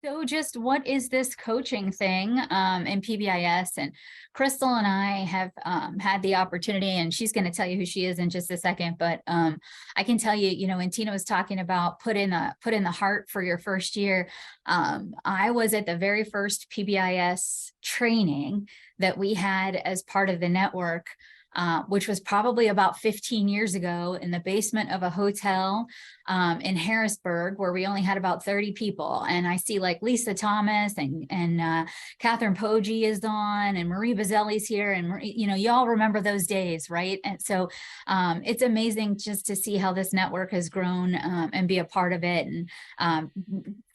So just what is this coaching thing in PBIS? And Crystal and I have had the opportunity, and she's going to tell you who she is in just a second, but I can tell you, when Tina was talking about put in the heart for your first year, I was at the very first PBIS training that we had as part of the network, which was probably about 15 years ago in the basement of a hotel in Harrisburg, where we only had about 30 people. And I see like Lisa Thomas and Catherine Poggi is on, and Marie Bazzelli's here. And, y'all remember those days, right? And so it's amazing just to see how this network has grown and be a part of it. And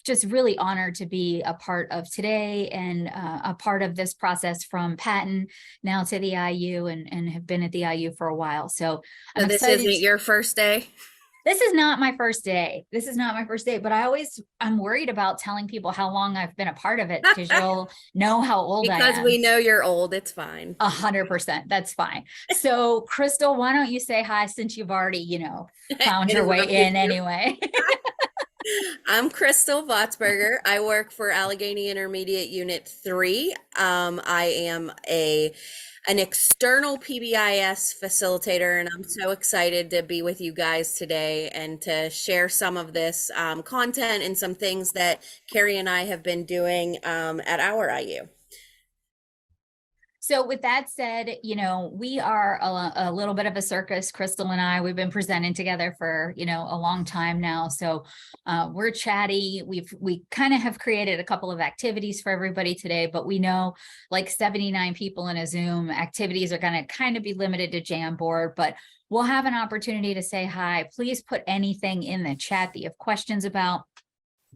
just really honored to be a part of today and a part of this process from patent now to the IU, and have been at the IU for a while. So I'm this excited. isn't your first day? This is not my first day. This is not my first day, but I'm worried about telling people how long I've been a part of it, because you'll know how old I Because am. we know you're old, it's fine. 100%. That's fine. So Crystal, why don't you say hi, since you've already, found your way in anyway. I'm Crystal Voltesberger. I work for Allegheny Intermediate Unit 3. I am an external PBIS facilitator, and I'm so excited to be with you guys today and to share some of this content and some things that Carrie and I have been doing at our IU. So with that said, we are a little bit of a circus. Crystal and I, we've been presenting together for, a long time now. So we're chatty. We kind of have created a couple of activities for everybody today, but we know like 79 people in a Zoom, activities are going to kind of be limited to Jamboard, but we'll have an opportunity to say hi. Please put anything in the chat that you have questions about.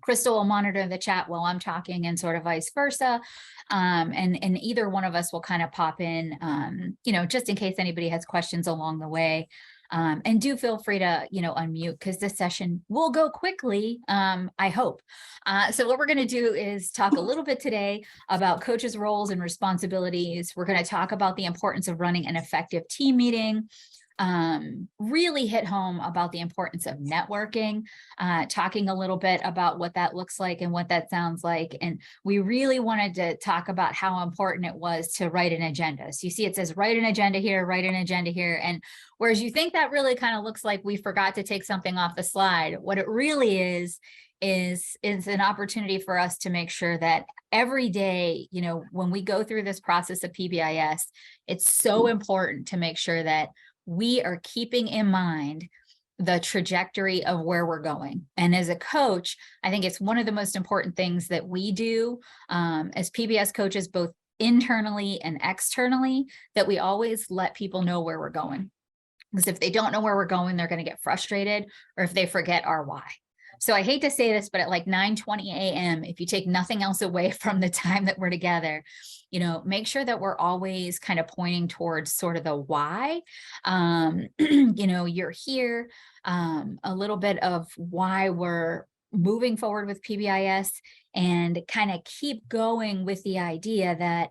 Crystal will monitor the chat while I'm talking, and sort of vice versa. And either one of us will kind of pop in, just in case anybody has questions along the way. And do feel free to, unmute, because this session will go quickly, I hope. So what we're going to do is talk a little bit today about coaches' roles and responsibilities. We're going to talk about the importance of running an effective team meeting. Really hit home about the importance of networking, talking a little bit about what that looks like and what that sounds like. And we really wanted to talk about how important it was to write an agenda. So you see, it says write an agenda here, write an agenda here. And whereas you think that really kind of looks like we forgot to take something off the slide, what it really is an opportunity for us to make sure that every day, when we go through this process of PBIS, it's so important to make sure that we are keeping in mind the trajectory of where we're going. And as a coach, I think it's one of the most important things that we do as PBS coaches, both internally and externally, that we always let people know where we're going. Because if they don't know where we're going, they're going to get frustrated, or if they forget our why. So I hate to say this, but at like 9:20 a.m., if you take nothing else away from the time that we're together, make sure that we're always kind of pointing towards sort of the why. You're here, a little bit of why we're moving forward with PBIS, and kind of keep going with the idea that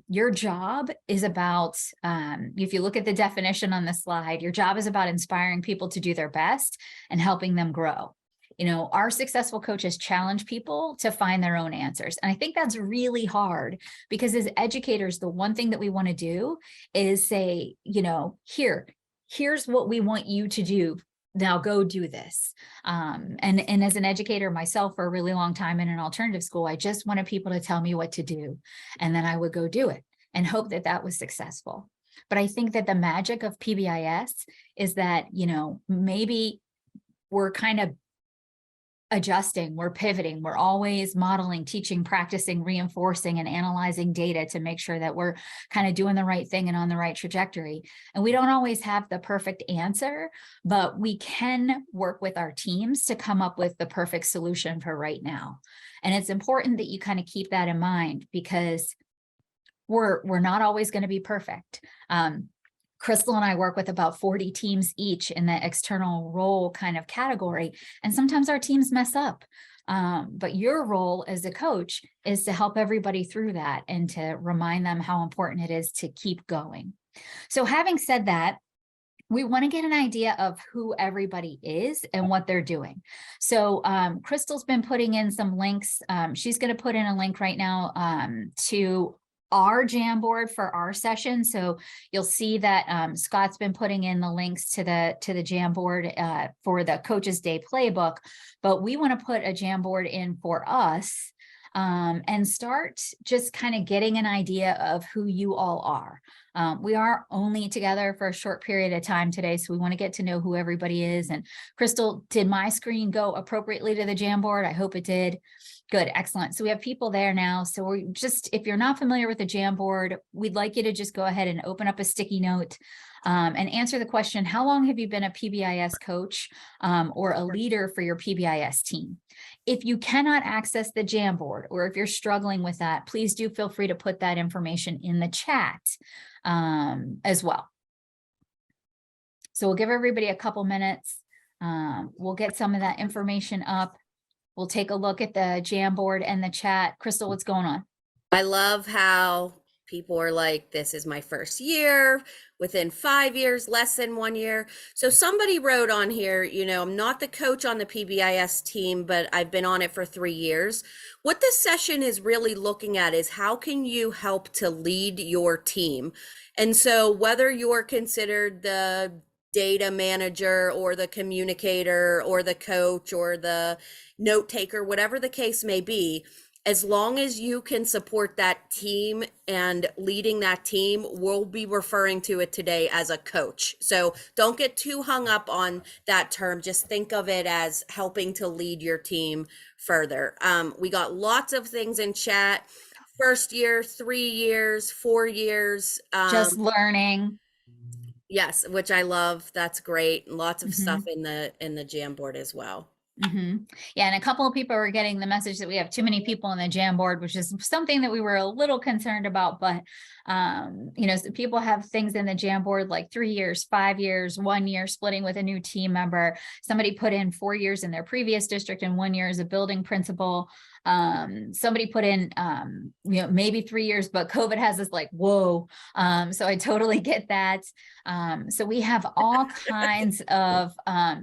your job is about, if you look at the definition on the slide, your job is about inspiring people to do their best and helping them grow. Our successful coaches challenge people to find their own answers. And I think that's really hard, because as educators, the one thing that we want to do is say, here's what we want you to do. Now go do this. And as an educator myself for a really long time in an alternative school, I just wanted people to tell me what to do. And then I would go do it and hope that that was successful. But I think that the magic of PBIS is that, maybe we're kind of adjusting, we're pivoting, we're always modeling, teaching, practicing, reinforcing, and analyzing data to make sure that we're kind of doing the right thing and on the right trajectory. And we don't always have the perfect answer, but we can work with our teams to come up with the perfect solution for right now. And it's important that you kind of keep that in mind, because we're not always going to be perfect. Crystal and I work with about 40 teams each in the external role kind of category. And sometimes our teams mess up. But your role as a coach is to help everybody through that and to remind them how important it is to keep going. So having said that, we want to get an idea of who everybody is and what they're doing. So Crystal's been putting in some links. She's going to put in a link right now to our Jamboard for our session. So you'll see that Scott's been putting in the links to the Jamboard for the Coaches Day playbook, but we want to put a Jamboard in for us and start just kind of getting an idea of who you all are. We are only together for a short period of time today, so we want to get to know who everybody is. And Crystal, did my screen go appropriately to the Jamboard? I hope it did. Good, excellent. So we have people there now. So we're just, if you're not familiar with the Jamboard, we'd like you to just go ahead and open up a sticky note and answer the question, how long have you been a PBIS coach or a leader for your PBIS team? If you cannot access the Jamboard, or if you're struggling with that, please do feel free to put that information in the chat as well. So we'll give everybody a couple minutes. We'll get some of that information up. We'll take a look at the Jamboard and the chat. Crystal, what's going on? I love how people are like, this is my first year, within 5 years, less than 1 year. So somebody wrote on here, you know, I'm not the coach on the PBIS team, but I've been on it for 3 years. What this session is really looking at is how can you help to lead your team? And so whether you're considered the data manager or the communicator or the coach or the note taker, whatever the case may be, as long as you can support that team and leading that team, we'll be referring to it today as a coach. So don't get too hung up on that term. Just think of it as helping to lead your team further. We got lots of things in chat. First year, 3 years, 4 years. Just learning. Yes, which I love. That's great. Lots of stuff in the Jamboard as well. Yeah, and a couple of people are getting the message that we have too many people in the Jamboard, which is something that we were a little concerned about. But you know, so people have things in the Jamboard like 3 years, 5 years, 1 year, splitting with a new team member. Somebody put in 4 years in their previous district and 1 year as a building principal. Somebody put in you know, maybe 3 years, but COVID has us like, whoa. So I totally get that. So we have all kinds of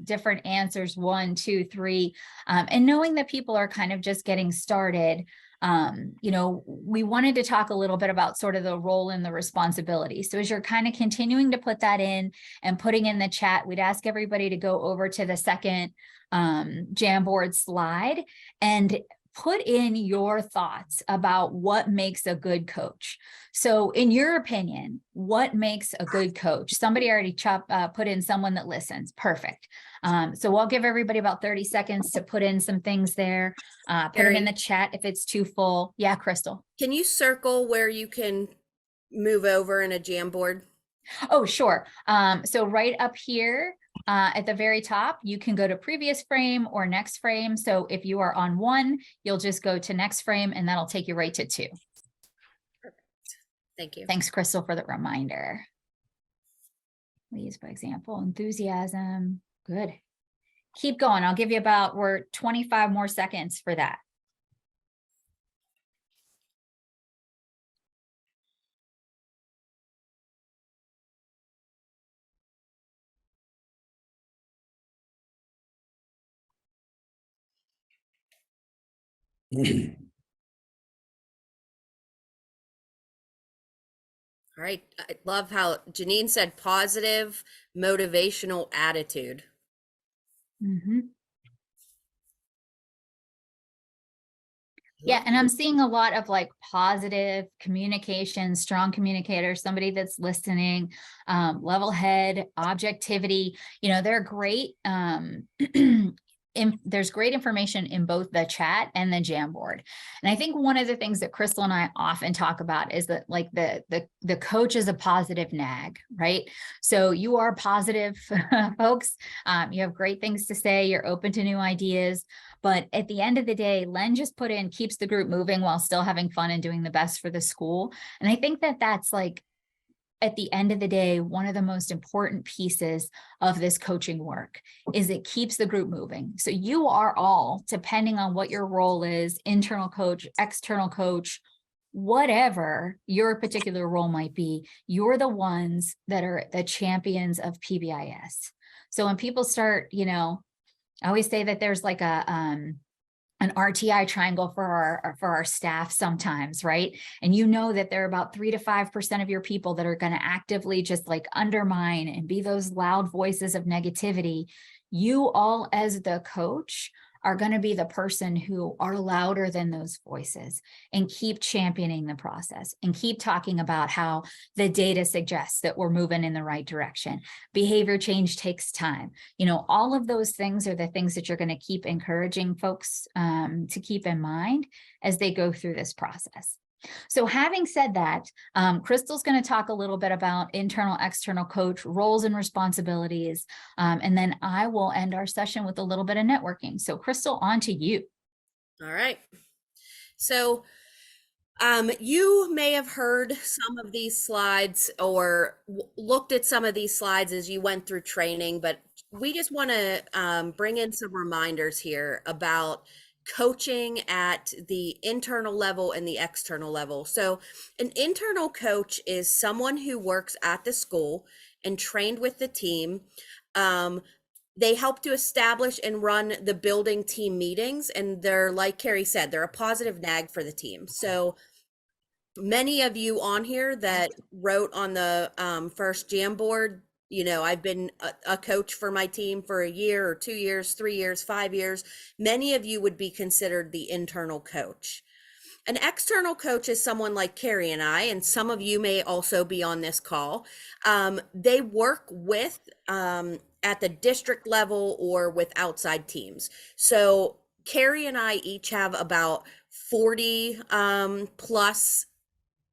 different answers, 1, 2, 3, and knowing that people are kind of just getting started. You know, we wanted to talk a little bit about sort of the role and the responsibility. So as you're kind of continuing to put that in and putting in the chat, we'd ask everybody to go over to the second Jamboard slide and put in your thoughts about what makes a good coach. So in your opinion, what makes a good coach? Somebody already put in someone that listens. Perfect. So I'll give everybody about 30 seconds to put in some things there. Put them in the chat if it's too full. Yeah, Crystal. Can you circle where you can move over in a Jamboard? Oh, sure. So right up here, at the very top, you can go to previous frame or next frame. So if you are on 1, you'll just go to next frame and that'll take you right to 2. Perfect. Thank you. Thanks, Crystal, for the reminder. Please, by example, enthusiasm. Good. Keep going. I'll give you about, we're 25 more seconds for that. All right. I love how Janine said positive motivational attitude. Yeah, and I'm seeing a lot of like positive communication, strong communicators, somebody that's listening, level head, objectivity. You know, they're great. There's great information in both the chat and the Jamboard. And I think one of the things that Crystal and I often talk about is that like the coach is a positive nag, right? So you are positive folks. You have great things to say. You're open to new ideas. But at the end of the day, Len just put in keeps the group moving while still having fun and doing the best for the school. And I think that that's like, at the end of the day, one of the most important pieces of this coaching work is it keeps the group moving. So you are all, depending on what your role is, internal coach, external coach, whatever your particular role might be, you're the ones that are the champions of PBIS. So when people start, I always say that there's like an RTI triangle for our staff sometimes, right? And that there are about 3 to 5% of your people that are going to actively just like undermine and be those loud voices of negativity. You all as the coach are going to be the person who are louder than those voices and keep championing the process and keep talking about how the data suggests that we're moving in the right direction. Behavior change takes time. All of those things are the things that you're going to keep encouraging folks to keep in mind as they go through this process. So having said that, Crystal's going to talk a little bit about internal, external coach roles and responsibilities. And then I will end our session with a little bit of networking. So Crystal, on to you. All right. So you may have heard some of these slides or looked at some of these slides as you went through training, but we just want to bring in some reminders here about coaching at the internal level and the external level. So an internal coach is someone who works at the school and trained with the team. They help to establish and run the building team meetings, and they're, like Carrie said, they're a positive nag for the team. So many of you on here that wrote on the first Jamboard, I've been a coach for my team for a year or 2 years, 3 years, 5 years. Many of you would be considered the internal coach. An external coach is someone like Carrie and I, and some of you may also be on this call. They work with at the district level or with outside teams. So Carrie and I each have about 40 plus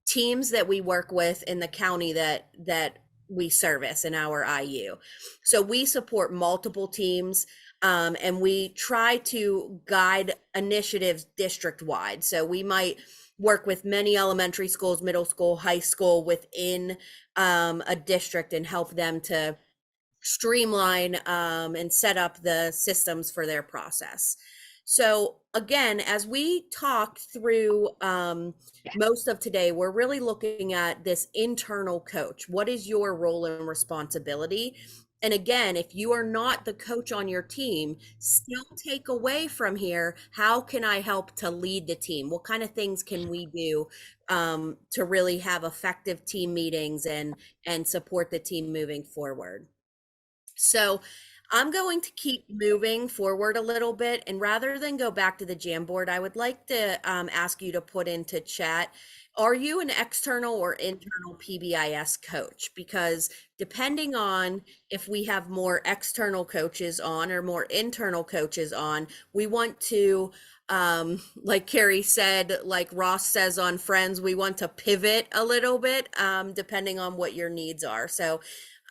teams that we work with in the county that we service in our IU. So we support multiple teams, and we try to guide initiatives district wide. So we might work with many elementary schools, middle school, high school within a district and help them to streamline and set up the systems for their process. So again, as we talk through most of today, we're really looking at this internal coach. What is your role and responsibility? And again, if you are not the coach on your team, still take away from here, how can I help to lead the team? What kind of things can we do to really have effective team meetings and support the team moving forward? So I'm going to keep moving forward a little bit, and rather than go back to the Jamboard, I would like to ask you to put into chat, are you an external or internal PBIS coach? Because depending on if we have more external coaches on or more internal coaches on, we want to, like Carrie said, like Ross says on Friends, we want to pivot a little bit depending on what your needs are. So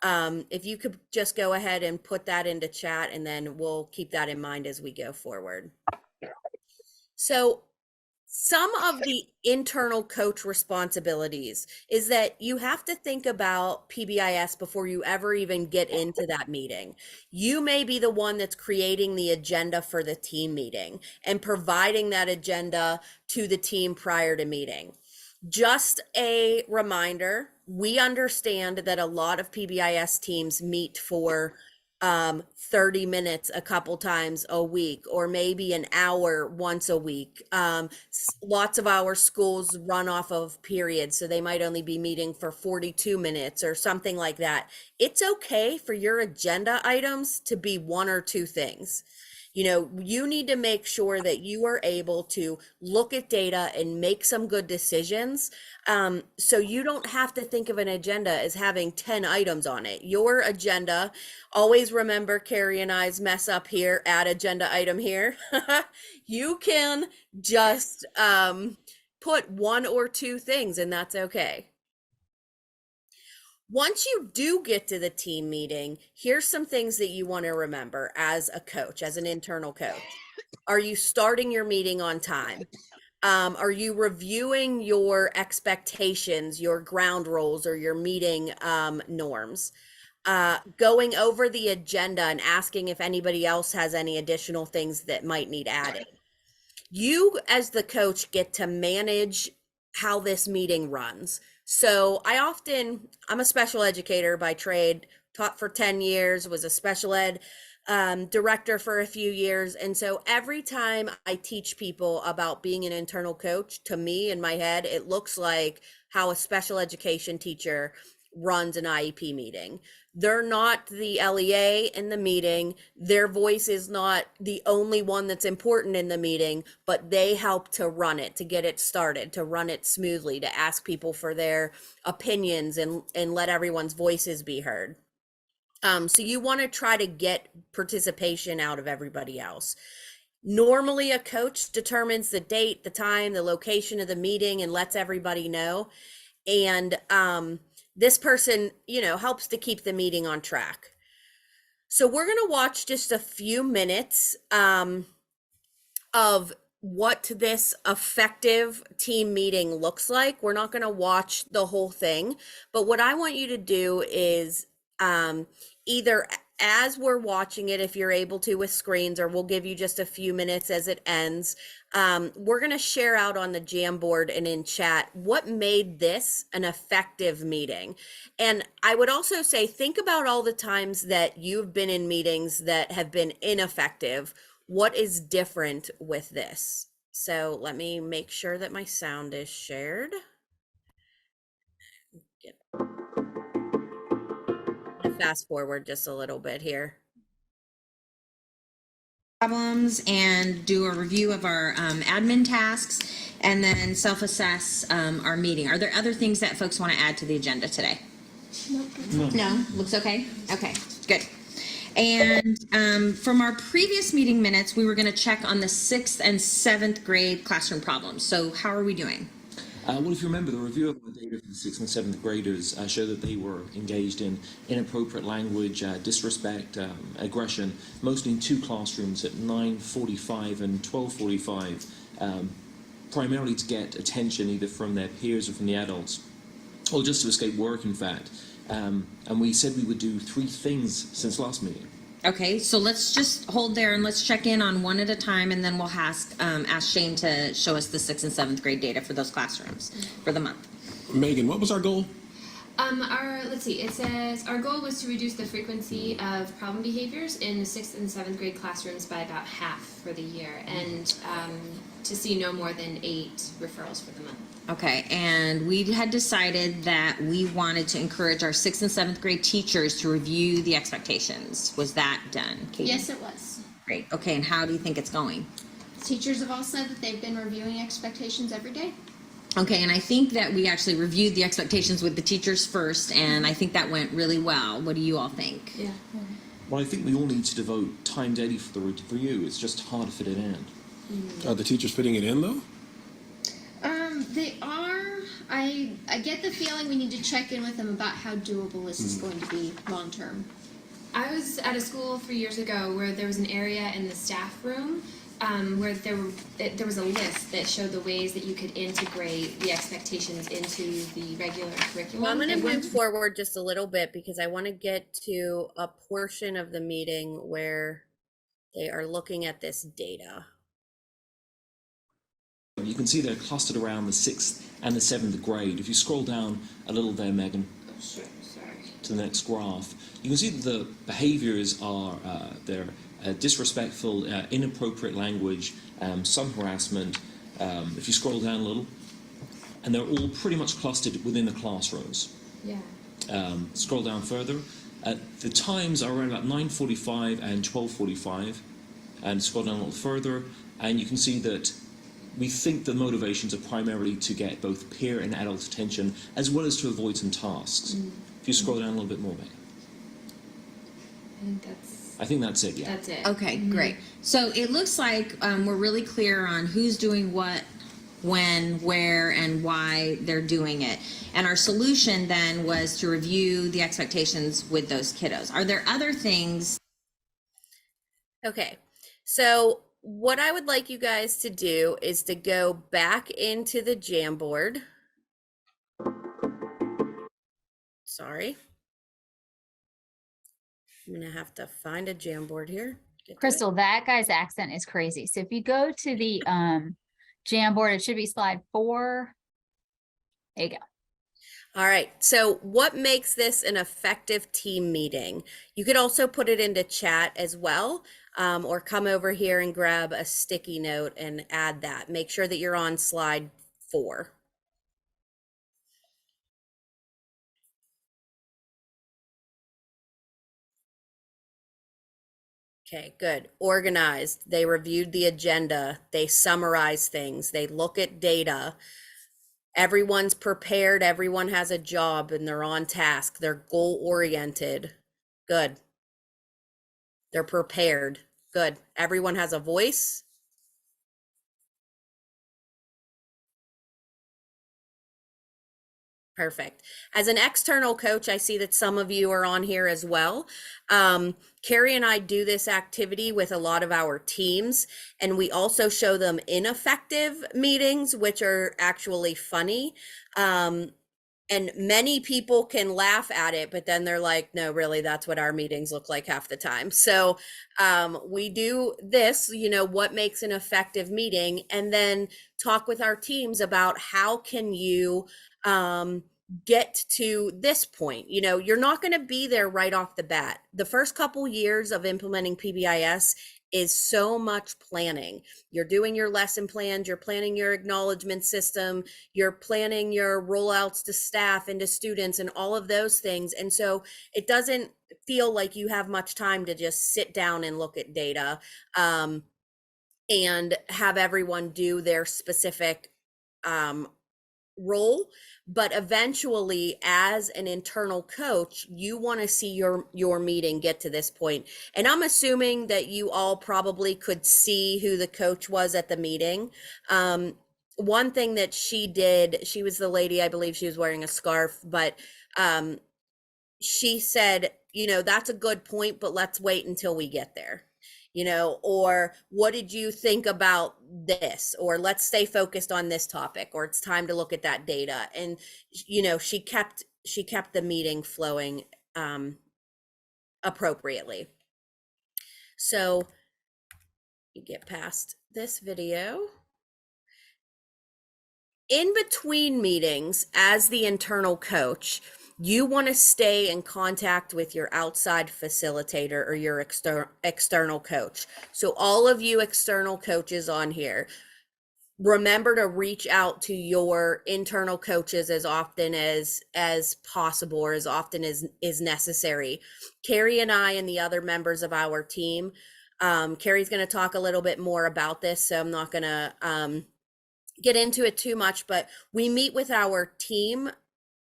if you could just go ahead and put that into chat, and then we'll keep that in mind as we go forward. So some of the internal coach responsibilities is that you have to think about PBIS before you ever even get into that meeting. You may be the one that's creating the agenda for the team meeting and providing that agenda to the team prior to meeting. Just a reminder, we understand that a lot of PBIS teams meet for 30 minutes a couple times a week, or maybe an hour once a week. Lots of our schools run off of periods, so they might only be meeting for 42 minutes or something like that. It's okay for your agenda items to be one or two things. You need to make sure that you are able to look at data and make some good decisions. So you don't have to think of an agenda as having 10 items on it. Your agenda, always remember Carrie and I's mess up here, add agenda item here. You can just put one or two things, and that's okay. Once you do get to the team meeting, here's some things that you want to remember as a coach, as an internal coach. Are you starting your meeting on time? Are you reviewing your expectations, your ground rules, or your meeting norms? Going over the agenda and asking if anybody else has any additional things that might need added. You, as the coach, get to manage how this meeting runs. So I'm a special educator by trade, taught for 10 years, was a special ed director for a few years. And so every time I teach people about being an internal coach, to me in my head, it looks like how a special education teacher runs an IEP meeting. They're not the LEA in the meeting. Their voice is not the only one that's important in the meeting, but they help to run it, to get it started, to run it smoothly, to ask people for their opinions and let everyone's voices be heard. So you want to try to get participation out of everybody else. Normally, a coach determines the date, the time, the location of the meeting, and lets everybody know. And this person, helps to keep the meeting on track. So we're going to watch just a few minutes of what this effective team meeting looks like. We're not going to watch the whole thing, but what I want you to do is either as we're watching it, if you're able to with screens, or we'll give you just a few minutes as it ends, we're going to share out on the Jamboard and in chat what made this an effective meeting. And I would also say, think about all the times that you've been in meetings that have been ineffective. What is different with this? So let me make sure that my sound is shared. Fast forward just a little bit here. Problems and do a review of our admin tasks, and then self-assess our meeting. Are there other things that folks want to add to the agenda today? No. Looks okay? Okay, good. And from our previous meeting minutes, we were going to check on the 6th and 7th grade classroom problems. So how are we doing? Well, if you remember, the review of the data for the 6th and 7th graders showed that they were engaged in inappropriate language, disrespect, aggression, mostly in two classrooms at 9:45 and 12:45, primarily to get attention either from their peers or from the adults, or just to escape work, in fact. And we said we would do 3 things since last meeting. Okay, so let's just hold there and let's check in on one at a time, and then we'll ask Shane to show us the 6th and 7th grade data for those classrooms for the month. Megan, what was our goal? Let's see, it says our goal was to reduce the frequency of problem behaviors in the 6th and 7th grade classrooms by about half for the year, and to see no more than 8 referrals for the month. Okay, and we had decided that we wanted to encourage our 6th and 7th grade teachers to review the expectations. Was that done, Katie? Yes, it was. Great. Okay, and how do you think it's going? Teachers have all said that they've been reviewing expectations every day. Okay, and I think that we actually reviewed the expectations with the teachers first, and I think that went really well. What do you all think? Yeah. Well, I think we all need to devote time daily for the review. It's just hard to fit it in. Are the teachers fitting it in though? They are. I get the feeling we need to check in with them about how doable this is going to be long term. I was at a school 3 years ago where there was an area in the staff room where there was a list that showed the ways that you could integrate the expectations into the regular curriculum. Well, I'm going to move forward just a little bit because I want to get to a portion of the meeting where they are looking at this data. You can see they're clustered around the 6th and the 7th grade. If you scroll down a little there, Megan, Sure, sorry. to the next graph, you can see that the behaviors are they're disrespectful, inappropriate language, some harassment. If you scroll down a little, and they're all pretty much clustered within the classrooms. Yeah. Scroll down further. The times are around about 9:45 and 12:45, and scroll down a little further, and you can see that we think the motivations are primarily to get both peer and adult attention, as well as to avoid some tasks. If you scroll down a little bit more, Megan. I think that's it, yeah. That's it. Okay, great. So it looks like we're really clear on who's doing what, when, where, and why they're doing it. And our solution then was to review the expectations with those kiddos. Are there other things? Okay, so what I would like you guys to do is to go back into the Jamboard. Sorry. I'm going to have to find a Jamboard here. Crystal, that guy's accent is crazy. So if you go to the Jamboard, it should be slide 4. There you go. All right. So, what makes this an effective team meeting? You could also put it into chat as well, or come over here and grab a sticky note and add that. Make sure that you're on slide 4. Okay, good. Organized. They reviewed the agenda. They summarize things. They look at data. Everyone's prepared. Everyone has a job and they're on task. They're goal oriented. Good. They're prepared. Good. Everyone has a voice. Perfect. As an external coach, I see that some of you are on here as well. Carrie and I do this activity with a lot of our teams, and we also show them ineffective meetings, which are actually funny. And many people can laugh at it, but then they're like, no, really, that's what our meetings look like half the time. So we do this, what makes an effective meeting, and then talk with our teams about how can you get to this point. You're not going to be there right off the bat. The first couple years of implementing PBIS is so much planning. You're doing your lesson plans, you're planning your acknowledgement system, you're planning your rollouts to staff and to students and all of those things. And so it doesn't feel like you have much time to just sit down and look at data and have everyone do their specific role. But eventually, as an internal coach, you want to see your meeting get to this point. And I'm assuming that you all probably could see who the coach was at the meeting. One thing that she did, she was the lady, I believe she was wearing a scarf, but she said, that's a good point, but let's wait until we get there. Or what did you think about this? Or let's stay focused on this topic, or it's time to look at that data. And, she kept the meeting flowing appropriately. So you get past this video. In between meetings, as the internal coach, you want to stay in contact with your outside facilitator or your external coach. So all of you external coaches on here, remember to reach out to your internal coaches as often as possible, or as often as is necessary. Carrie and I and the other members of our team, Carrie's going to talk a little bit more about this, so I'm not going to get into it too much, but we meet with our team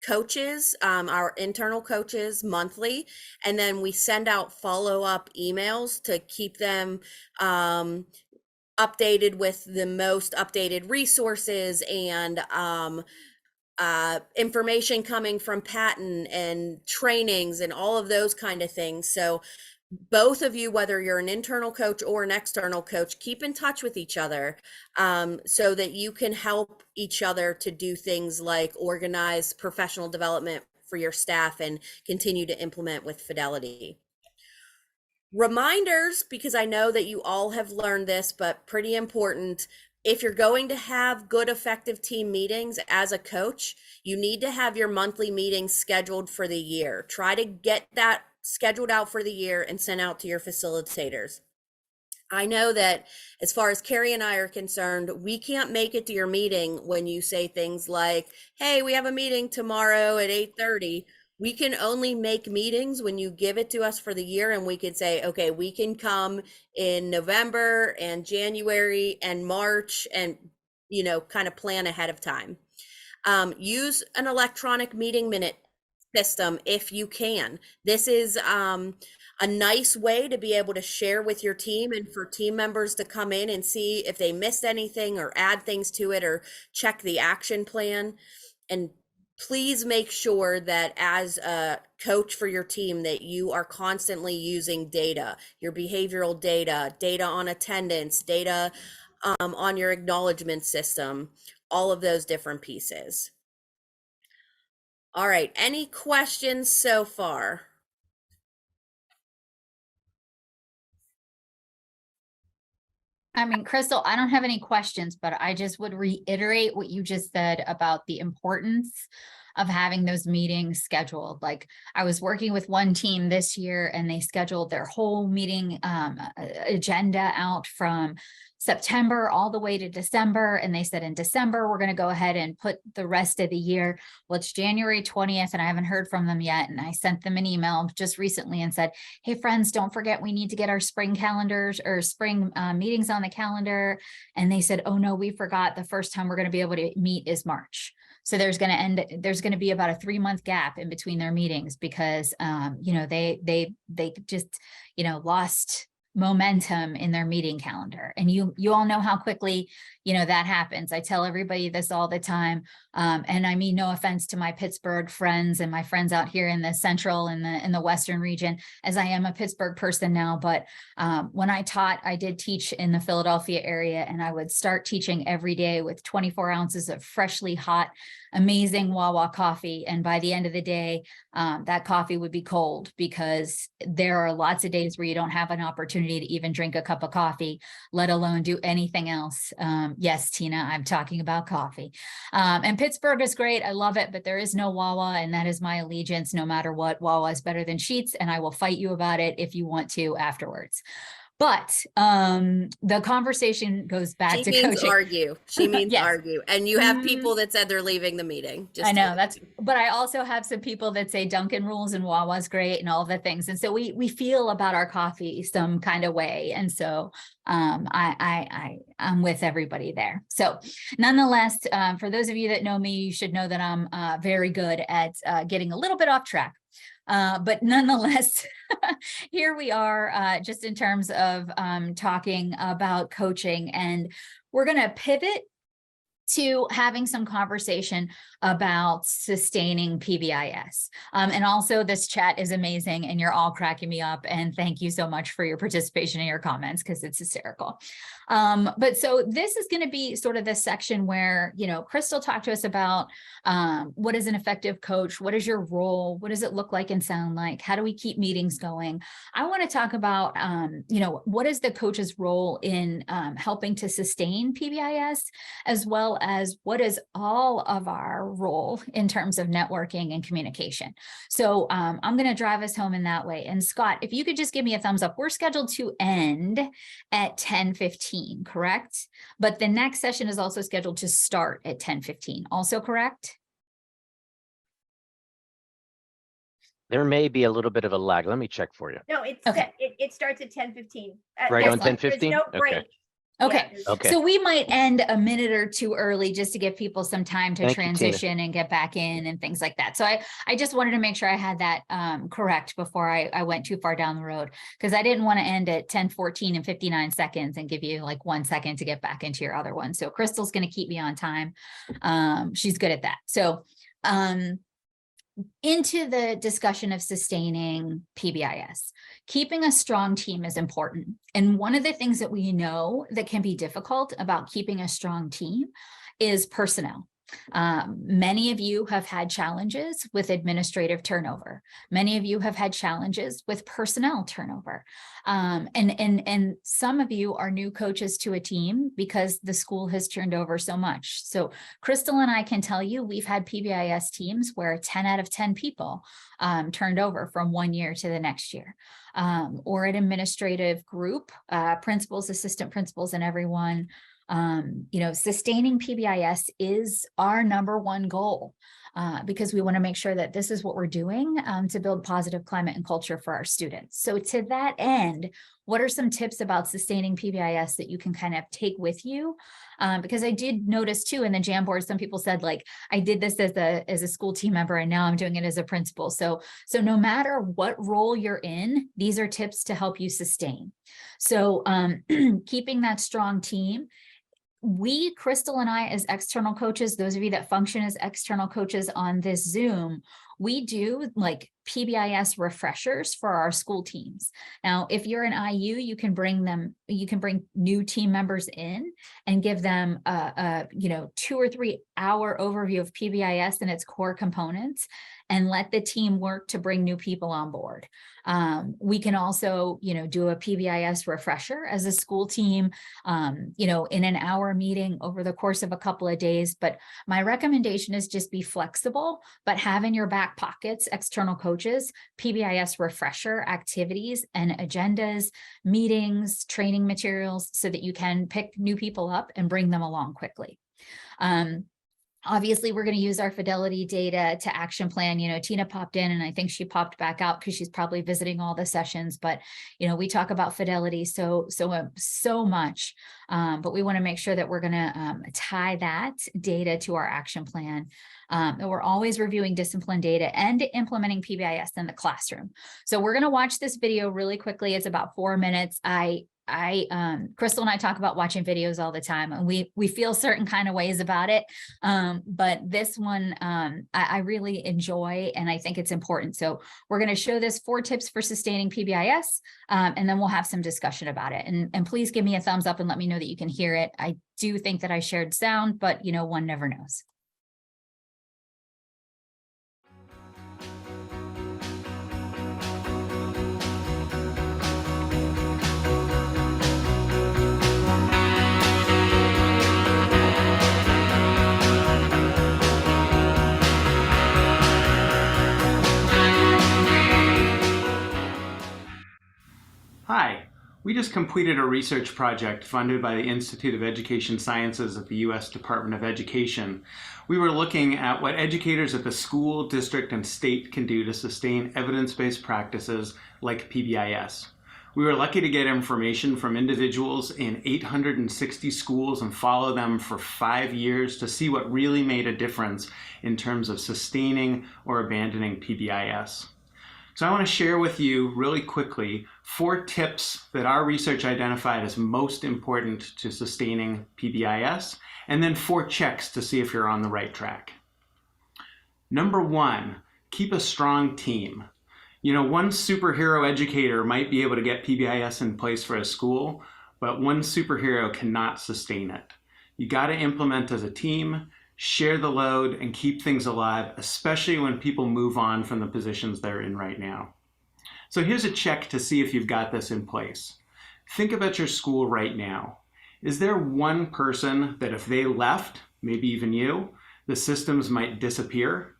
coaches, our internal coaches, monthly, and then we send out follow-up emails to keep them updated with the most updated resources and information coming from patent and trainings and all of those kind of things. So both of you, whether you're an internal coach or an external coach, keep in touch with each other so that you can help each other to do things like organize professional development for your staff and continue to implement with fidelity. Reminders, because I know that you all have learned this, but pretty important. If you're going to have good, effective team meetings as a coach, you need to have your monthly meetings scheduled for the year. Try to get that scheduled out for the year and sent out to your facilitators. I know that as far as Carrie and I are concerned, we can't make it to your meeting when you say things like, hey, we have a meeting tomorrow at 8:30. We can only make meetings when you give it to us for the year, and we could say, okay, we can come in November and January and March and, kind of plan ahead of time. Use an electronic meeting minute system if you can. This is a nice way to be able to share with your team and for team members to come in and see if they missed anything or add things to it or check the action plan. And please make sure that as a coach for your team that you are constantly using data, your behavioral data on attendance, data on your acknowledgement system, all of those different pieces. All right, any questions so far? I mean, Crystal, I don't have any questions, but I just would reiterate what you just said about the importance of having those meetings scheduled. Like, I was working with one team this year and they scheduled their whole meeting agenda out from September all the way to December. And they said in December, we're going to go ahead and put the rest of the year. Well, it's January 20th and I haven't heard from them yet. And I sent them an email just recently and said, hey friends, don't forget, we need to get our spring calendars or spring meetings on the calendar. And they said, oh no, we forgot, the first time we're going to be able to meet is March. So there's going to be about a 3-month gap in between their meetings because, you know, they just, you know, lost momentum in their meeting calendar. And you all know how quickly, you know, that happens. I tell everybody this all the time. And I mean, no offense to my Pittsburgh friends and my friends out here in the central and in the Western region, as I am a Pittsburgh person now. But when I taught, I did teach in the Philadelphia area, and I would start teaching every day with 24 ounces of freshly hot, amazing Wawa coffee. And by the end of the day, that coffee would be cold because there are lots of days where you don't have an opportunity to even drink a cup of coffee, let alone do anything else. Yes, Tina, I'm talking about coffee. And Pittsburgh is great. I love it, but there is no Wawa, and that is my allegiance no matter what. Wawa is better than Sheetz, and I will fight you about it if you want to afterwards. But the conversation goes back She to means coaching. argue. She means Yes. argue. And you have people that said they're leaving the meeting. Just I know but I also have some people that say Dunkin' rules and Wawa's great and all the things. And so we feel about our coffee some kind of way. And so I'm with everybody there. So nonetheless, for those of you that know me, you should know that I'm very good at getting a little bit off track. But nonetheless, here we are just in terms of talking about coaching, and we're going to pivot to having some conversation about sustaining PBIS. And also this chat is amazing and you're all cracking me up, and thank you so much for your participation and your comments because it's hysterical. But so this is going to be sort of the section where, you know, Crystal talked to us about what is an effective coach? What is your role? What does it look like and sound like? How do we keep meetings going? I want to talk about, you know, what is the coach's role in helping to sustain PBIS, as well as what is all of our role in terms of networking and communication. So I'm going to drive us home in that way. And Scott, if you could just give me a thumbs up. We're scheduled to end at 10:15, correct? But the next session is also scheduled to start at 10:15, also correct? There may be a little bit of a lag. Let me check for you. No, it's Okay. it starts at 10:15. Right on Excellent. 10:15? There's no break. Okay. Okay. Yeah, there's- Okay. So we might end a minute or two early just to give people some time to Thank you, Tina. transition and get back in and things like that. So I just wanted to make sure I had that correct before I went too far down the road, because I didn't want to end at 10:14 and 59 seconds and give you like 1 second to get back into your other one. So Crystal's going to keep me on time. She's good at that. So into the discussion of sustaining PBIS. Keeping a strong team is important. And one of the things that we know that can be difficult about keeping a strong team is personnel. Many of you have had challenges with administrative turnover. Many of you have had challenges with personnel turnover. And some of you are new coaches to a team because the school has turned over so much. So Crystal and I can tell you, we've had PBIS teams where 10 out of 10 people turned over from one year to the next year. Or an administrative group, principals, assistant principals, and everyone. You know, sustaining PBIS is our #1 goal because we want to make sure that this is what we're doing to build positive climate and culture for our students. So to that end, what are some tips about sustaining PBIS that you can kind of take with you? Because I did notice too in the Jamboard, some people said like, I did this as a school team member and now I'm doing it as a principal. So no matter what role you're in, these are tips to help you sustain. So keeping that strong team. We, Crystal and I, as external coaches, those of you that function as external coaches on this Zoom, we do like PBIS refreshers for our school teams. Now, if you're an IU, you can bring new team members in and give them a 2 or 3 hour overview of PBIS and its core components. and let the team work to bring new people on board. We can also, do a PBIS refresher as a school team, in an hour meeting over the course of a couple of days. But my recommendation is just be flexible, but have in your back pockets external coaches, PBIS refresher activities and agendas, meetings, training materials, so that you can pick new people up and bring them along quickly. Obviously, we're going to use our fidelity data to action plan. Tina popped in and I think she popped back out because she's probably visiting all the sessions, but we talk about fidelity so much, but we want to make sure that we're going to tie that data to our action plan. And we're always reviewing discipline data and implementing PBIS in the classroom. So we're going to watch this video really quickly. It's about 4 minutes. Crystal and I talk about watching videos all the time, and we feel certain kind of ways about it. But this one, I really enjoy, and I think it's important. So we're going to show this 4 tips for sustaining PBIS, and then we'll have some discussion about it. And please give me a thumbs up and let me know that you can hear it. I do think that I shared sound, but one never knows. Hi, we just completed a research project funded by the Institute of Education Sciences at the U.S. Department of Education. We were looking at what educators at the school, district, and state can do to sustain evidence-based practices like PBIS. We were lucky to get information from individuals in 860 schools and follow them for 5 years to see what really made a difference in terms of sustaining or abandoning PBIS. So I want to share with you really quickly 4 tips that our research identified as most important to sustaining PBIS, and then 4 checks to see if you're on the right track. Number 1, keep a strong team. One superhero educator might be able to get PBIS in place for a school, but one superhero cannot sustain it. You got to implement as a team, share the load, and keep things alive, especially when people move on from the positions they're in right now. So here's a check to see if you've got this in place. Think about your school right now. Is there one person that if they left, maybe even you, the systems might disappear?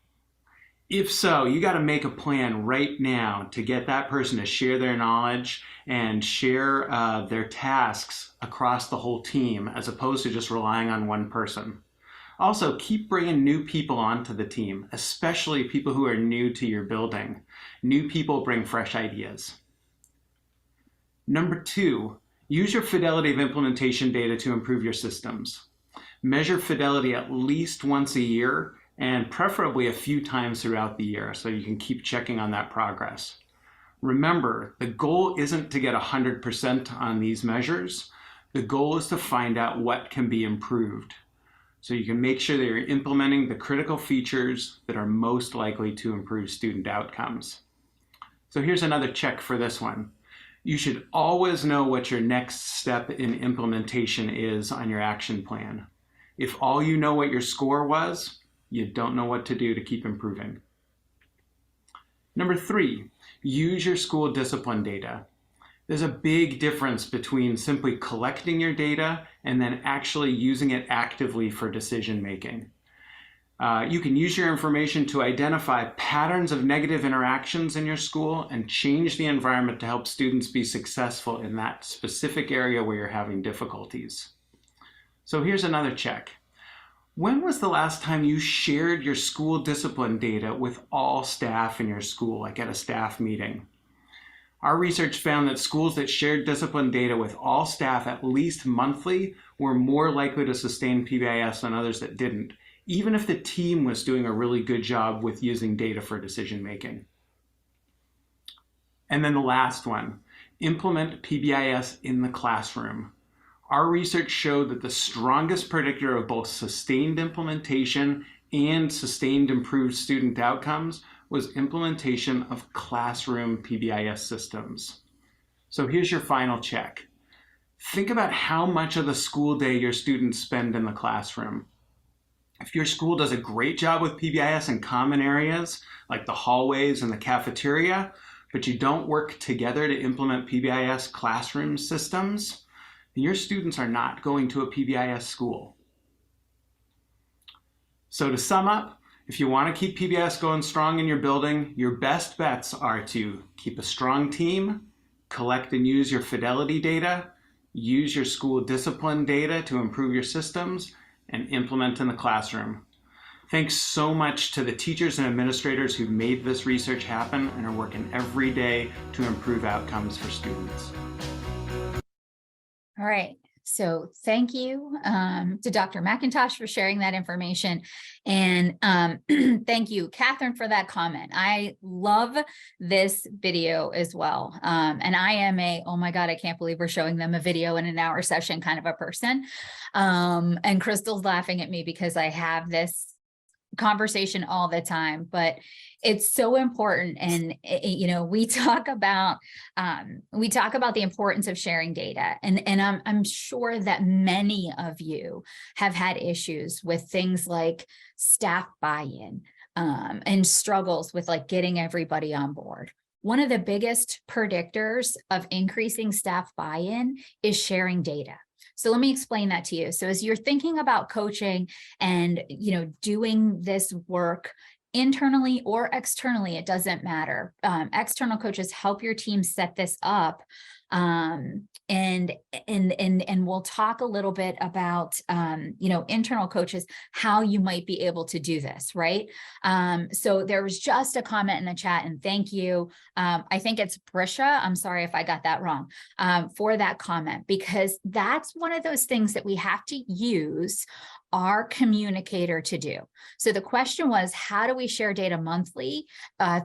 If so, you got to make a plan right now to get that person to share their knowledge and share their tasks across the whole team, as opposed to just relying on one person. Also, keep bringing new people onto the team, especially people who are new to your building. New people bring fresh ideas. Number 2, use your fidelity of implementation data to improve your systems. Measure fidelity at least once a year, and preferably a few times throughout the year, so you can keep checking on that progress. Remember, the goal isn't to get 100% on these measures. The goal is to find out what can be improved, so you can make sure that you're implementing the critical features that are most likely to improve student outcomes. So here's another check for this one. You should always know what your next step in implementation is on your action plan. If all you know what your score was, you don't know what to do to keep improving. Number 3, use your school discipline data. There's a big difference between simply collecting your data and then actually using it actively for decision making. You can use your information to identify patterns of negative interactions in your school and change the environment to help students be successful in that specific area where you're having difficulties. So here's another check. When was the last time you shared your school discipline data with all staff in your school, like at a staff meeting? Our research found that schools that shared discipline data with all staff at least monthly were more likely to sustain PBIS than others that didn't, even if the team was doing a really good job with using data for decision making. And then the last one, implement PBIS in the classroom. Our research showed that the strongest predictor of both sustained implementation and sustained improved student outcomes was implementation of classroom PBIS systems. So here's your final check. Think about how much of the school day your students spend in the classroom. If your school does a great job with PBIS in common areas like the hallways and the cafeteria, but you don't work together to implement PBIS classroom systems, then your students are not going to a PBIS school. So to sum up, if you want to keep PBIS going strong in your building, your best bets are to keep a strong team, collect and use your fidelity data, use your school discipline data to improve your systems, and implement in the classroom. Thanks so much to the teachers and administrators who've made this research happen and are working every day to improve outcomes for students. All right. So thank you to Dr. McIntosh for sharing that information. And thank you, Catherine, for that comment. I love this video as well. And I am oh my God, I can't believe we're showing them a video in an hour session kind of a person. And Crystal's laughing at me because I have this conversation all the time, but it's so important. And you know, we talk about the importance of sharing data, and I'm sure that many of you have had issues with things like staff buy-in and struggles with like getting everybody on board. One of the biggest predictors of increasing staff buy-in is sharing data. So let me explain that to you. So as you're thinking about coaching and, you know, doing this work internally or externally, it doesn't matter. External coaches help your team set this up. And we'll talk a little bit about, you know, internal coaches, how you might be able to do this, right? So there was just a comment in the chat, and thank you. I think it's Brisha. I'm sorry if I got that wrong, for that comment, because that's one of those things that we have to use our communicator to do. So the question was, how do we share data monthly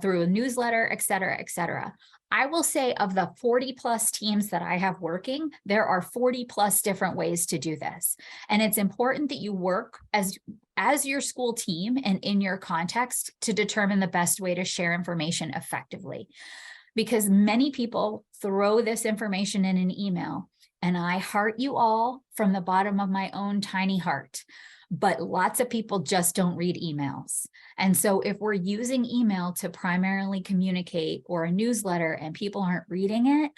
through a newsletter, et cetera, et cetera? I will say of the 40 plus teams that I have working, there are 40 plus different ways to do this. And it's important that you work as your school team and in your context to determine the best way to share information effectively. Because many people throw this information in an email, and I heart you all from the bottom of my own tiny heart. But lots of people just don't read emails. And so if we're using email to primarily communicate, or a newsletter, and people aren't reading it,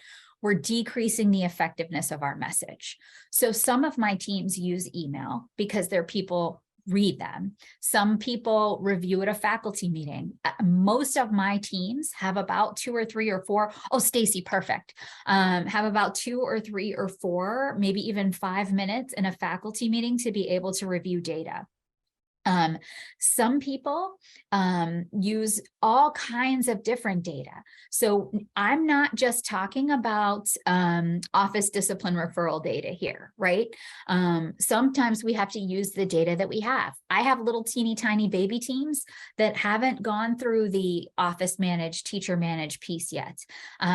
we're decreasing the effectiveness of our message. So some of my teams use email because their people read them. Some people review at a faculty meeting. Most of my teams have about 2 or 3 or 4. Oh, Stacy, perfect. Have about 2 or 3 or 4, maybe even 5 minutes in a faculty meeting to be able to review data. Some people use all kinds of different data. So I'm not just talking about office discipline referral data here, right? Sometimes we have to use the data that we have. I have little teeny tiny baby teams that haven't gone through the office managed, teacher managed piece yet.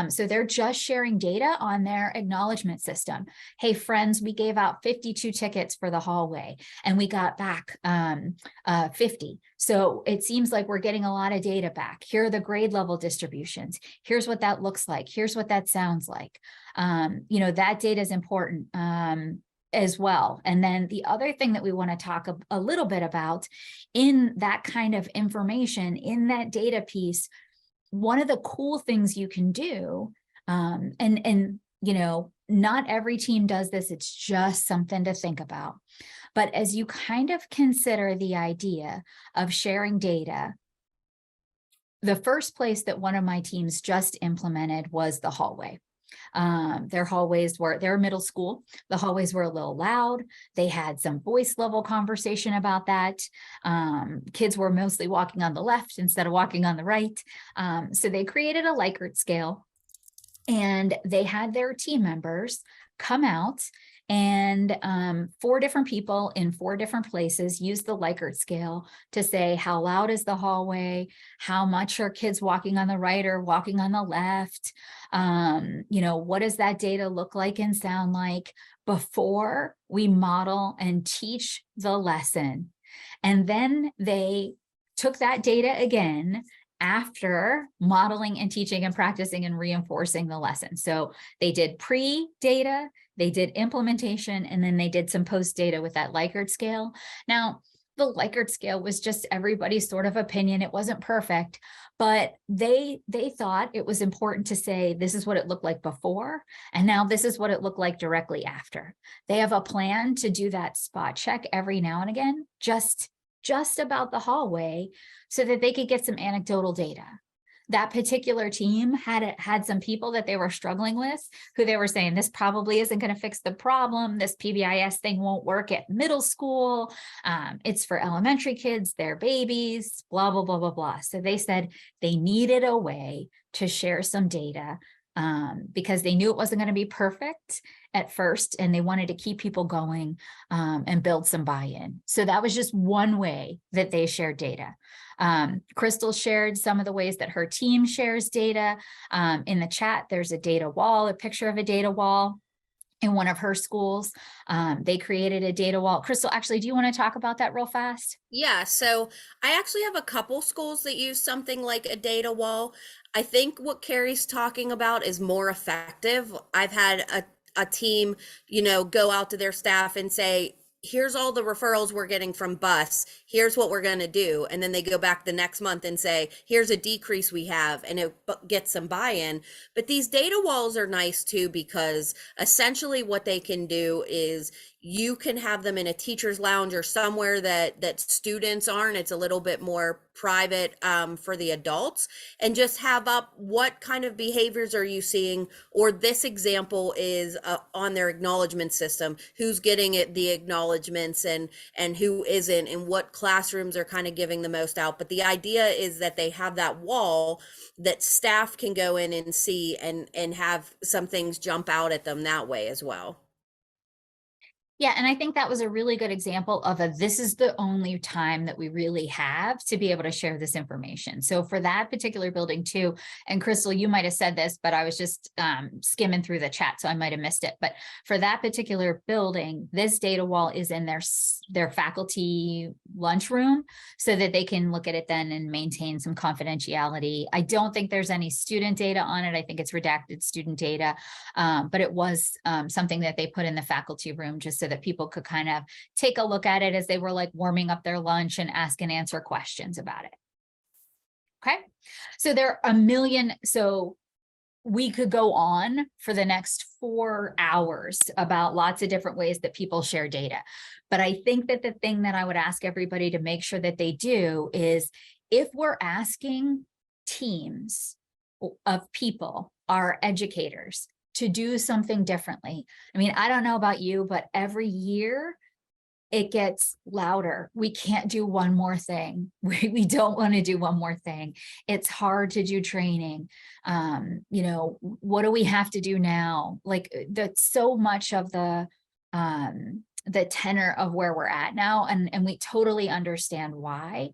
So they're just sharing data on their acknowledgement system. Hey friends, we gave out 52 tickets for the hallway and we got back 50. So it seems like we're getting a lot of data back. Here are the grade level distributions. Here's what that looks like. Here's what that sounds like. You know, that data is important as well. And then the other thing that we want to talk a little bit about in that kind of information, in that data piece, one of the cool things you can do, and you know, not every team does this, it's just something to think about. But as you kind of consider the idea of sharing data, the first place that one of my teams just implemented was the hallway. Their hallways were, they're middle school. The hallways were a little loud. They had some voice level conversation about that. Kids were mostly walking on the left instead of walking on the right. So they created a Likert scale, and they had their team members come out, and 4 different people in 4 different places use the Likert scale to say, how loud is the hallway? How much are kids walking on the right or walking on the left? You know, what does that data look like and sound like before we model and teach the lesson? And then they took that data again after modeling and teaching and practicing and reinforcing the lesson. So they did pre-data, they did implementation, and then they did some post-data with that Likert scale. Now, The Likert scale was just everybody's sort of opinion. It wasn't perfect, but they thought it was important to say, this is what it looked like before, and now this is what it looked like directly after. They have a plan to do that spot check every now and again, just about the hallway, so that they could get some anecdotal data. That particular team had some people that they were struggling with, who they were saying, this probably isn't going to fix the problem. This PBIS thing won't work at middle school. It's for elementary kids, they're babies, blah, blah, blah, blah, blah. So they said they needed a way to share some data, because they knew it wasn't going to be perfect at first, and they wanted to keep people going, and build some buy-in. So that was just one way that they shared data. Crystal shared some of the ways that her team shares data. In the chat, there's a data wall, a picture of a data wall in one of her schools. They created a data wall. Crystal, actually, do you want to talk about that real fast? Yeah, so I actually have a couple schools that use something like a data wall. I think what Carrie's talking about is more effective. I've had a team, go out to their staff and say, here's all the referrals we're getting from bus. Here's what we're going to do. And then they go back the next month and say, here's a decrease we have, and it gets some buy-in. But these data walls are nice too, because essentially what they can do is you can have them in a teacher's lounge or somewhere that students aren't. It's a little bit more private for the adults, and just have up what kind of behaviors are you seeing, or this example is on their acknowledgement system, who's getting the acknowledgements and who isn't, and what classrooms are kind of giving the most out. But the idea is that they have that wall that staff can go in and see, and have some things jump out at them that way as well. Yeah, and I think that was a really good example of this is the only time that we really have to be able to share this information. So for that particular building too, and Crystal, you might have said this, but I was just skimming through the chat, so I might have missed it. But for that particular building, this data wall is in their faculty lunchroom, so that they can look at it then and maintain some confidentiality. I don't think there's any student data on it. I think it's redacted student data, but it was something that they put in the faculty room, just so that people could kind of take a look at it as they were like warming up their lunch and ask and answer questions about it. Okay, so there are a million. So we could go on for the next 4 hours about lots of different ways that people share data. But I think that the thing that I would ask everybody to make sure that they do is, if we're asking teams of people, our educators, to do something differently. I mean, I don't know about you, but every year it gets louder. We can't do one more thing. We don't want to do one more thing. It's hard to do training. What do we have to do now? Like, that's so much of the tenor of where we're at now. And we totally understand why.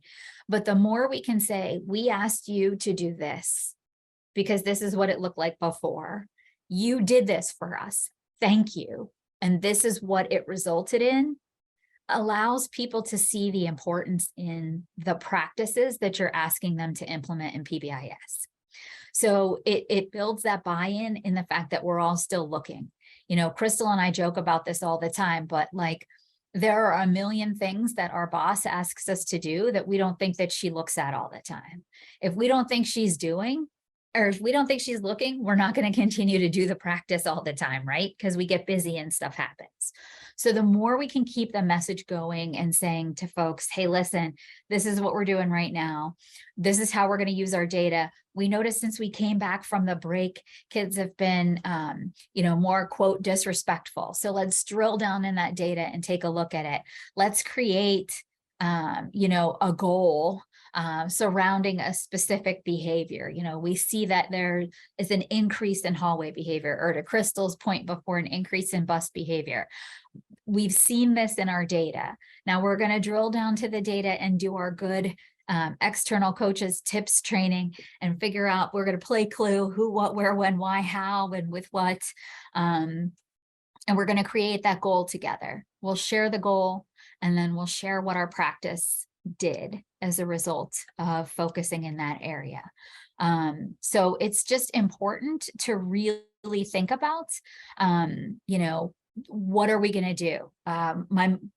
But the more we can say, we asked you to do this because this is what it looked like before. You did this for us. Thank you. And this is what it resulted in, allows people to see the importance in the practices that you're asking them to implement in PBIS. So it builds that buy-in in the fact that we're all still looking. Crystal and I joke about this all the time, but like, there are a million things that our boss asks us to do that we don't think that she looks at all the time. If we don't think she's doing, or if we don't think she's looking, we're not going to continue to do the practice all the time, right? Because we get busy and stuff happens. So the more we can keep the message going and saying to folks, hey, listen, this is what we're doing right now. This is how we're going to use our data. We noticed since we came back from the break, kids have been, more, quote, disrespectful. So let's drill down in that data and take a look at it. Let's create, a goal surrounding a specific behavior. We see that there is an increase in hallway behavior, or to Crystal's point before, an increase in bus behavior. We've seen this in our data. Now we're going to drill down to the data and do our good external coaches tips training and figure out, we're going to play Clue, who, what, where, when, why, how, and with what. And we're going to create that goal together. We'll share the goal, and then we'll share what our practice did as a result of focusing in that area. So it's just important to really think about, what are we going to do?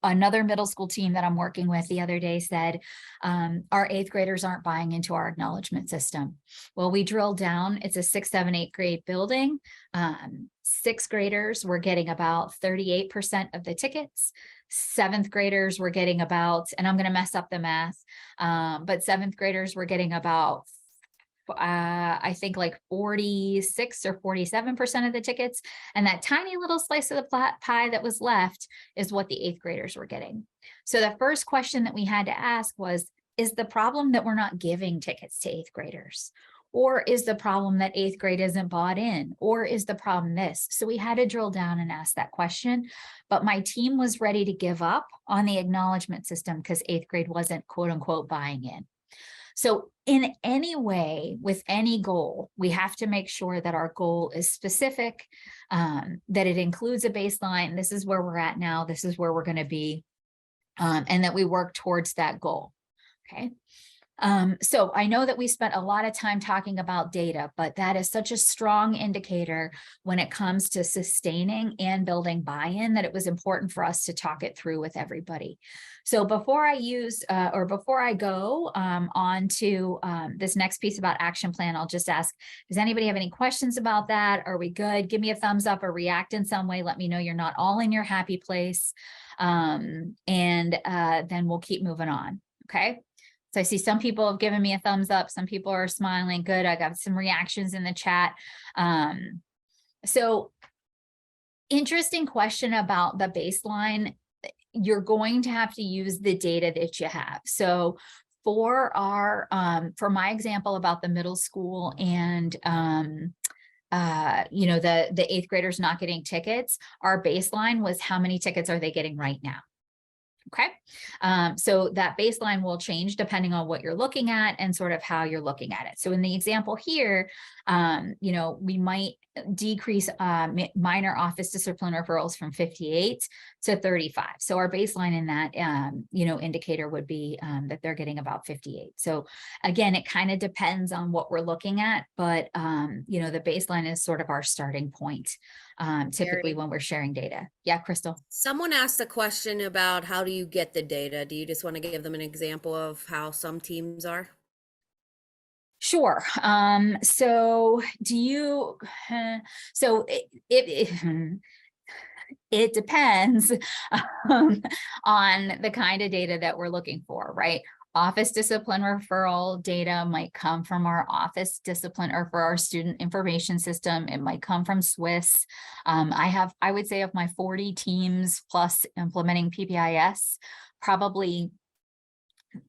Another middle school team that I'm working with the other day said, our 8th graders aren't buying into our acknowledgement system. Well, we drilled down, it's a 6th, 7th, 8th grade building. 6th graders were getting about 38% of the tickets. 7th graders were getting about, and I'm going to mess up the math, but 7th graders were getting about I think like 46 or 47% of the tickets. And that tiny little slice of the pie that was left is what the 8th graders were getting. So the first question that we had to ask was, is the problem that we're not giving tickets to 8th graders? Or is the problem that 8th grade isn't bought in? Or is the problem this? So we had to drill down and ask that question. But my team was ready to give up on the acknowledgement system because 8th grade wasn't quote unquote buying in. So in any way, with any goal, we have to make sure that our goal is specific, that it includes a baseline. This is where we're at now. This is where we're going to be, and that we work towards that goal. Okay. So I know that we spent a lot of time talking about data, but that is such a strong indicator when it comes to sustaining and building buy-in that it was important for us to talk it through with everybody. So before I before I go on to this next piece about action plan, I'll just ask, does anybody have any questions about that? Are we good? Give me a thumbs up or react in some way. Let me know you're not all in your happy place. And then we'll keep moving on. Okay. So I see some people have given me a thumbs up. Some people are smiling. Good. I got some reactions in the chat. So interesting question about the baseline. You're going to have to use the data that you have. So for our, for my example about the middle school and, you know, the 8th graders not getting tickets, our baseline was how many tickets are they getting right now? Okay, so that baseline will change depending on what you're looking at and sort of how you're looking at it. So in the example here, you know, we might decrease minor office discipline referrals from 58 to 35. So our baseline in that, you know, indicator would be that they're getting about 58. So again, it kind of depends on what we're looking at, but, you know, the baseline is sort of our starting point. Typically Carrie, when we're sharing data. Yeah, Crystal. someone asked a question about how do you get the data? Do you just want to give them an example of how some teams are? Sure. So do you, so it depends on the kind of data that we're looking for, right? Office discipline referral data might come from our office discipline or for our student information system. It might come from Swiss. I would say of my 40 teams plus implementing PBIS, probably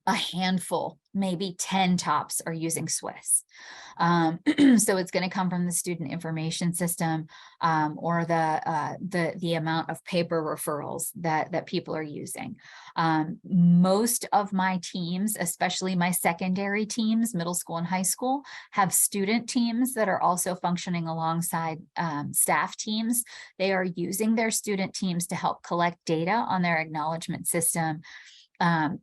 a handful, maybe 10 tops are using Swiss. So it's going to come from the student information system or the amount of paper referrals that people are using. Most of my teams, especially my secondary teams, middle school and high school, have student teams that are also functioning alongside staff teams. They are using their student teams to help collect data on their acknowledgement system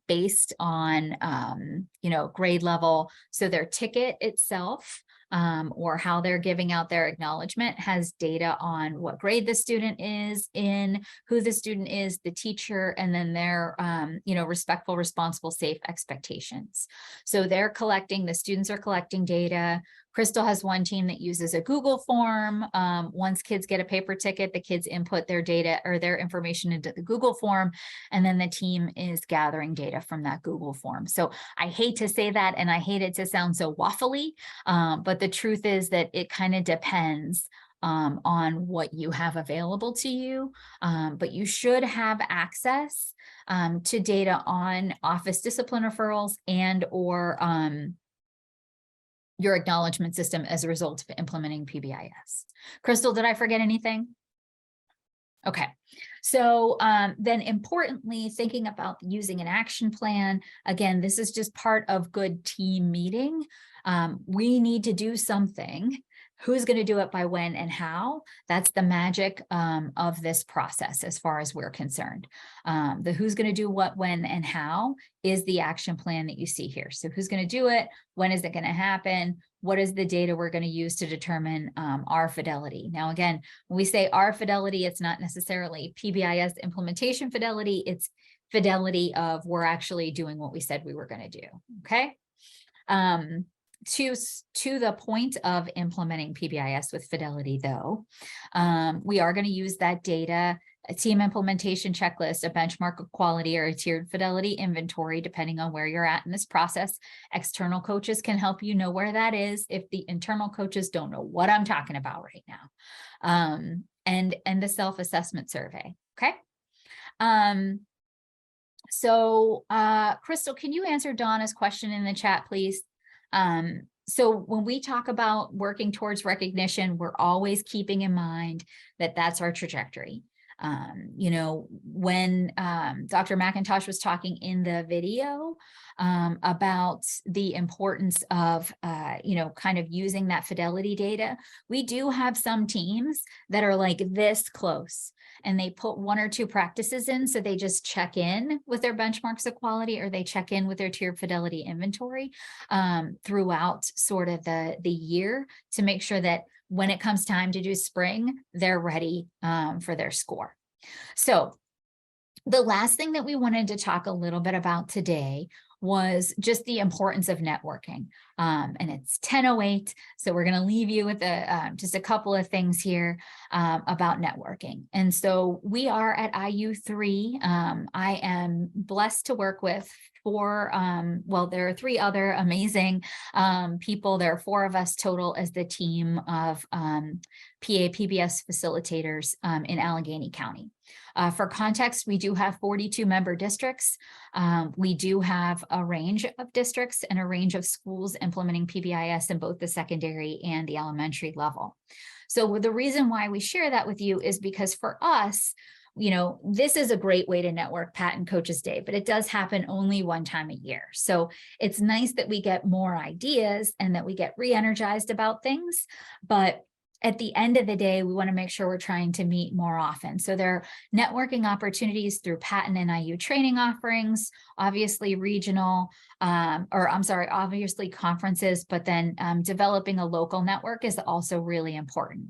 based on, you know, grade level. So their ticket itself or how they're giving out their acknowledgement has data on what grade the student is in, who the student is, the teacher, and then their, you know, respectful, responsible, safe expectations. So they're collecting, the students are collecting data. Crystal has one team that uses a Google form. Once kids get a paper ticket, the kids input their data or their information into the Google form, and then the team is gathering data from that Google form. So I hate to say that, and I hate it to sound so waffly, but the truth is that it kind of depends on what you have available to you, but you should have access to data on office discipline referrals and or your acknowledgement system as a result of implementing PBIS. Crystal, did I forget anything? Okay, so then importantly, thinking about using an action plan, again, this is just part of good team meeting. We need to do something. Who's going to do it by when and how? That's the magic of this process as far as we're concerned. The who's going to do what, when, and how is the action plan that you see here. So who's going to do it? When is it going to happen? what is the data we're going to use to determine our fidelity. Now, again, when we say our fidelity, it's not necessarily PBIS implementation fidelity, it's fidelity of we're actually doing what we said we were going to do, okay? To the point of implementing PBIS with fidelity, though, we are going to use that data, a team implementation checklist, a benchmark of quality, or a tiered fidelity inventory, depending on where you're at in this process. External coaches can help you know where that is if the internal coaches don't know what I'm talking about right now. And the self-assessment survey, okay? Crystal, can you answer Donna's question in the chat, please? So when we talk about working towards recognition, we're always keeping in mind that that's our trajectory. You know, when Dr. McIntosh was talking in the video about the importance of, you know, kind of using that fidelity data, we do have some teams that are like this close, and they put 1 or 2 practices in, so they just check in with their benchmarks of quality, or they check in with their tiered fidelity inventory throughout sort of the year to make sure that when it comes time to do spring, they're ready for their score. So the last thing that we wanted to talk a little bit about today was just the importance of networking. And it's 10:08, so we're going to leave you with just a couple of things here about networking. And so we are at IU3. I am blessed to work with 4, well, there are 3 other amazing people. There are 4 of us total as the team of PaPBS facilitators in Allegheny County. For context, we do have 42 member districts. We do have a range of districts and a range of schools implementing PBIS in both the secondary and the elementary level. So the reason why we share that with you is because for us, you know, this is a great way to network Pat and Coaches Day, but it does happen only 1 time a year. So it's nice that we get more ideas and that we get re-energized about things, but at the end of the day, we want to make sure we're trying to meet more often. So there are networking opportunities through Pat and NIU training offerings, obviously regional, obviously conferences, but then developing a local network is also really important.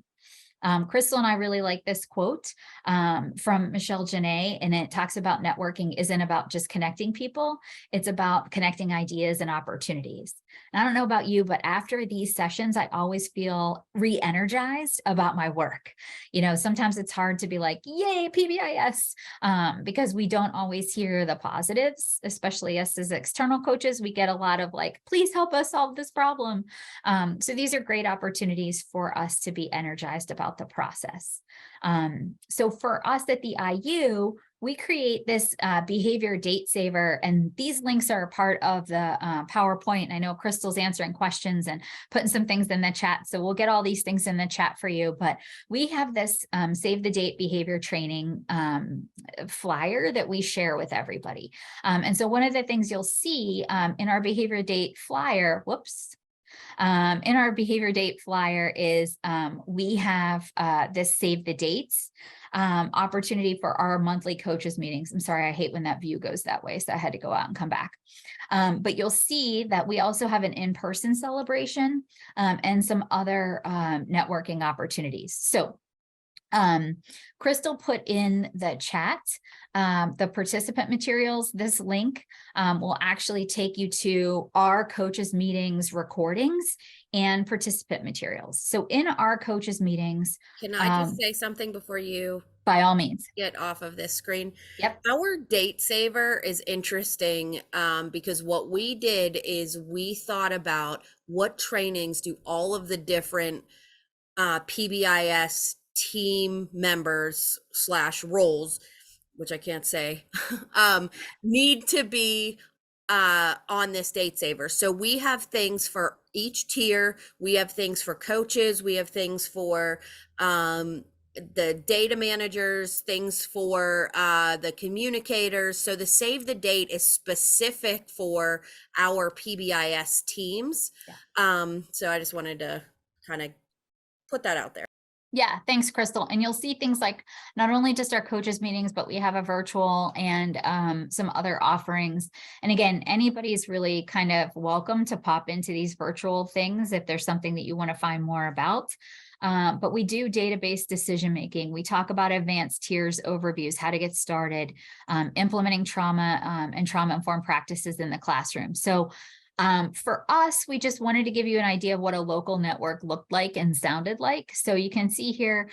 Crystal and I really like this quote from Michelle Janae, and it talks about networking isn't about just connecting people, it's about connecting ideas and opportunities. And I don't know about you, but after these sessions, I always feel re-energized about my work. You know, sometimes it's hard to be like, yay, PBIS, because we don't always hear the positives, especially us as external coaches. We get a lot of like, please help us solve this problem. So these are great opportunities for us to be energized about the process. So for us at the IU, we create this behavior date saver, and these links are a part of the PowerPoint. I know Crystal's answering questions and putting some things in the chat, so we'll get all these things in the chat for you, but we have this save the date behavior training flyer that we share with everybody. And so one of the things you'll see in our behavior date flyer, in our behavior date flyer is we have this save the dates opportunity for our monthly coaches meetings. I'm sorry, I hate when that view goes that way, so I had to go out and come back. But you'll see that we also have an in-person celebration and some other networking opportunities. So Crystal put in the chat the participant materials. This link will actually take you to our coaches meetings recordings and participant materials. So in our coaches meetings, Can I just say something before you by all means get off of this screen? Yep. Our date saver is interesting because what we did is we thought about what trainings do all of the different PBIS team members / roles, which I can't say, need to be on this date saver. So we have things for each tier. We have things for coaches. We have things for the data managers, things for the communicators. So the save the date is specific for our PBIS teams. Yeah. So I just wanted to kind of put that out there. Yeah, thanks, Crystal. And you'll see things like not only just our coaches meetings, but we have a virtual and some other offerings. And again, anybody's really kind of welcome to pop into these virtual things if there's something that you want to find more about. But we do database decision making. We talk about advanced tiers overviews, how to get started, implementing trauma and trauma-informed practices in the classroom. So for us, we just wanted to give you an idea of what a local network looked like and sounded like. So you can see here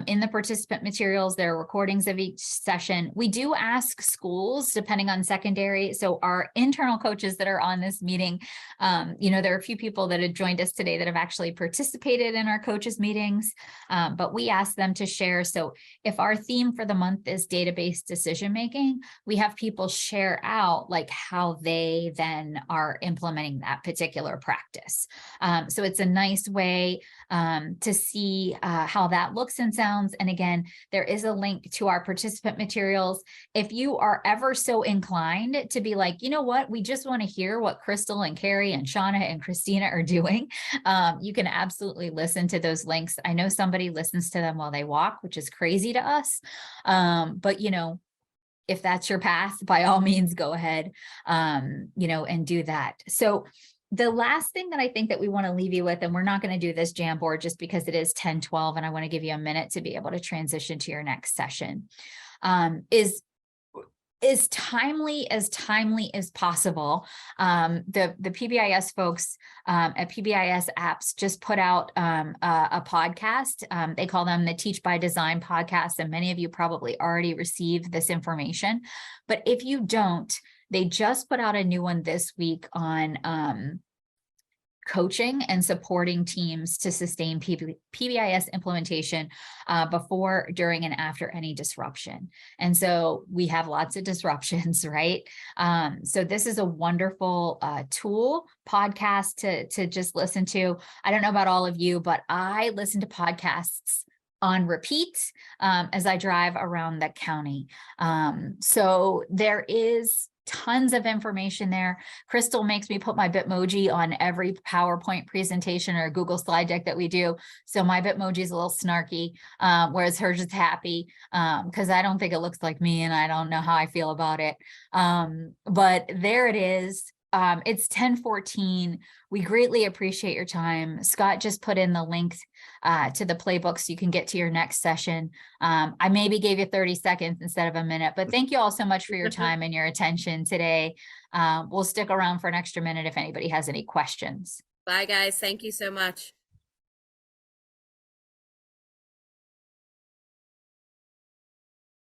in the participant materials, there are recordings of each session. We do ask schools, depending on secondary. So our internal coaches that are on this meeting, there are a few people that have joined us today that have actually participated in our coaches meetings, but we ask them to share. So if our theme for the month is database decision making, we have people share out like how they then are implementing that particular practice. So it's a nice way to see how that looks and sounds. And again, there is a link to our participant materials. If you are ever so inclined to be like, you know what, we just want to hear what Crystal and Carrie and Shauna and Christina are doing, you can absolutely listen to those links. I know somebody listens to them while they walk, which is crazy to us. But if that's your path, by all means, go ahead, and do that. So the last thing that I think that we want to leave you with, and we're not going to do this Jamboard just because it is 10:12 and I want to give you a minute to be able to transition to your next session, is timely as possible. The PBIS folks at PBIS apps just put out a podcast. They call them the Teach by Design podcast, and many of you probably already received this information. But if you don't, they just put out a new one this week on coaching and supporting teams to sustain PBIS implementation before, during, and after any disruption. And so we have lots of disruptions, right? So this is a wonderful podcast to just listen to. I don't know about all of you, but I listen to podcasts on repeat as I drive around the county. So there is tons of information there. Crystal makes me put my Bitmoji on every PowerPoint presentation or Google slide deck that we do. So my Bitmoji is a little snarky, whereas hers is happy because I don't think it looks like me and I don't know how I feel about it. But there it is. It's 10:14. We greatly appreciate your time. Scott just put in the link to the playbook so you can get to your next session. I maybe gave you 30 seconds instead of a minute, but thank you all so much for your time and your attention today. We'll stick around for an extra minute if anybody has any questions. Bye, guys. Thank you so much.